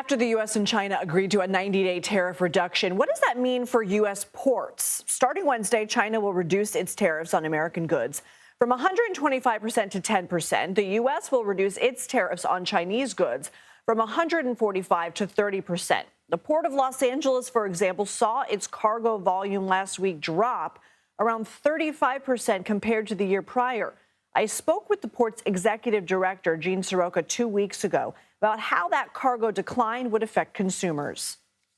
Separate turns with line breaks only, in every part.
After the U.S. and China agreed to a 90-day tariff reduction, what does that mean for U.S. ports? Starting Wednesday, China will reduce its tariffs on American goods from 125% to 10%. The U.S. will reduce its tariffs on Chinese goods from 145% to 30%. The Port of Los Angeles, for example, saw its cargo volume last week drop around 35% compared to the year prior. I spoke with the port's executive director, Gene Seroka, 2 weeks ago about how that cargo decline would affect consumers.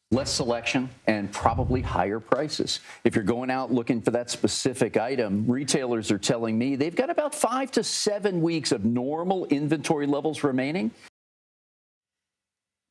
Less selection and probably higher prices. If you're going out looking for that specific item, retailers are telling me they've got about 5 to 7 weeks of normal inventory levels remaining.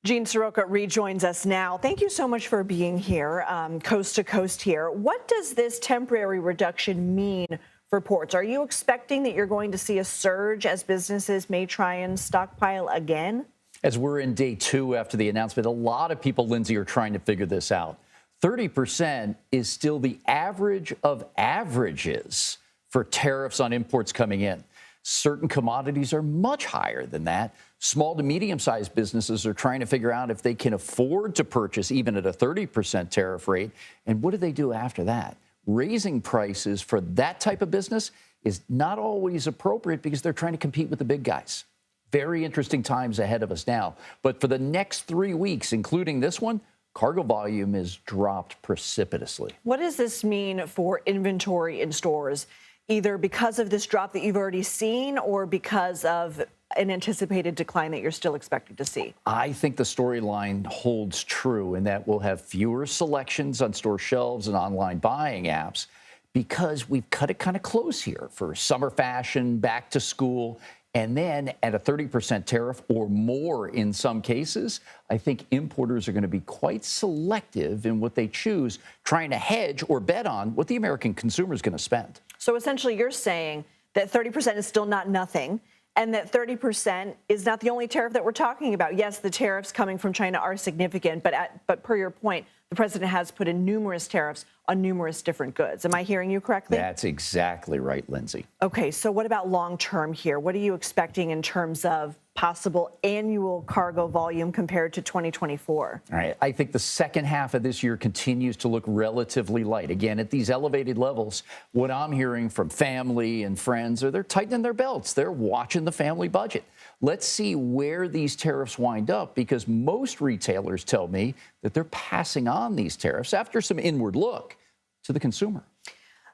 Gene Seroka rejoins us now. Thank you so much for being here, coast to coast here. What does this temporary reduction mean for ports? Are you expecting that you're going to see a surge as businesses may try and stockpile again?
As we're in day 2 after the announcement, a lot of people, Lindsay, are trying to figure this out. 30% is still the average of averages for tariffs on imports coming in. Certain commodities are much higher than that. Small to medium-sized businesses are trying to figure out if they can afford to purchase even at a 30% tariff rate. And what do they do after that? Raising prices for that type of business is not always appropriate because they're trying to compete with the big guys. Very interesting times ahead of us now. But for the next 3 weeks, including this one, cargo volume is dropped precipitously.
What does this mean for inventory in stores, either because of this drop that you've already seen or because of an anticipated decline that you're still expecting to see?
I think the storyline holds true in that we'll have fewer selections on store shelves and online buying apps because we've cut it kind of close here for summer fashion, back to school. And then at a 30% tariff or more in some cases, I think importers are going to be quite selective in what they choose, trying to hedge or bet on what the American consumer is going to spend.
So essentially you're saying that 30% is still not nothing, and that 30% is not the only tariff that we're talking about. Yes, the tariffs coming from China are significant, but per your point, the president has put in numerous tariffs on numerous different goods. Am I hearing you correctly?
That's exactly right, Lindsay.
Okay, so what about long term here? What are you expecting in terms of possible annual cargo volume compared to 2024?
All right, I think the second half of this year continues to look relatively light. Again, at these elevated levels, what I'm hearing from family and friends are they're tightening their belts. They're watching the family budget. Let's see where these tariffs wind up, because most retailers tell me that they're passing on these tariffs after some inward look to the consumer.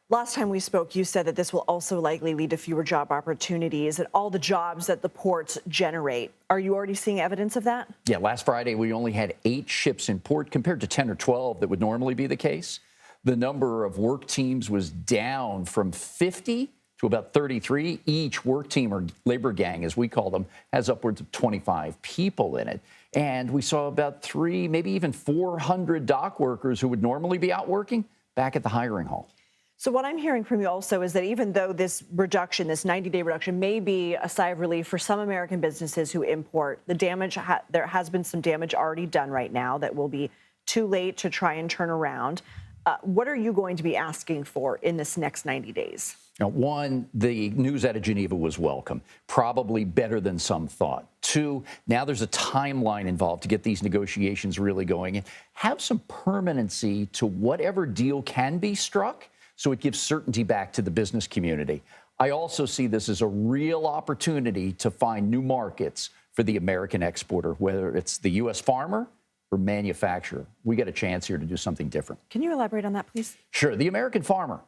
Last time we spoke, you said that this will also likely lead to fewer job opportunities and all the jobs that the ports generate. Are you already seeing evidence of that?
Yeah, last Friday, we only had 8 ships in port compared to 10 or 12 that would normally be the case. The number of work teams was down from 50 to about 33. Each work team, or labor gang, as we call them, has upwards of 25 people in it. And we saw about 3, maybe even 400 dock workers who would normally be out working back at the hiring hall.
So what I'm hearing from you also is that even though this reduction, this 90-day reduction, may be a sigh of relief for some American businesses who import, the damage, there has been some damage already done right now that will be too late to try and turn around. What are you going to be asking for in this next 90 days?
Now, 1, the news out of Geneva was welcome, probably better than some thought. 2, now there's a timeline involved to get these negotiations really going and have some permanency to whatever deal can be struck, so it gives certainty back to the business community. I also see this as a real opportunity to find new markets for the American exporter, whether it's the U.S. farmer or manufacturer. We got a chance here to do something different.
Can you elaborate on that, please?
Sure. The American farmer.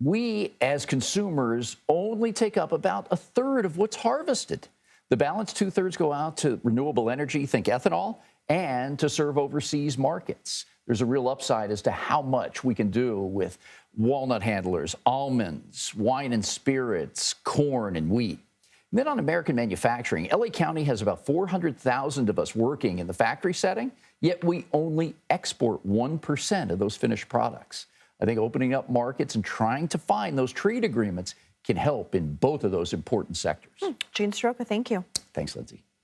We, as consumers, only take up about a third of what's harvested. The balance, 2/3, go out to renewable energy, think ethanol, and to serve overseas markets. There's a real upside as to how much we can do with walnut handlers, almonds, wine and spirits, corn and wheat. And then on American manufacturing, LA County has about 400,000 of us working in the factory setting, yet we only export 1% of those finished products. I think opening up markets and trying to find those trade agreements can help in both of those important sectors.
Gene Seroka, thank you.
Thanks, Lindsay.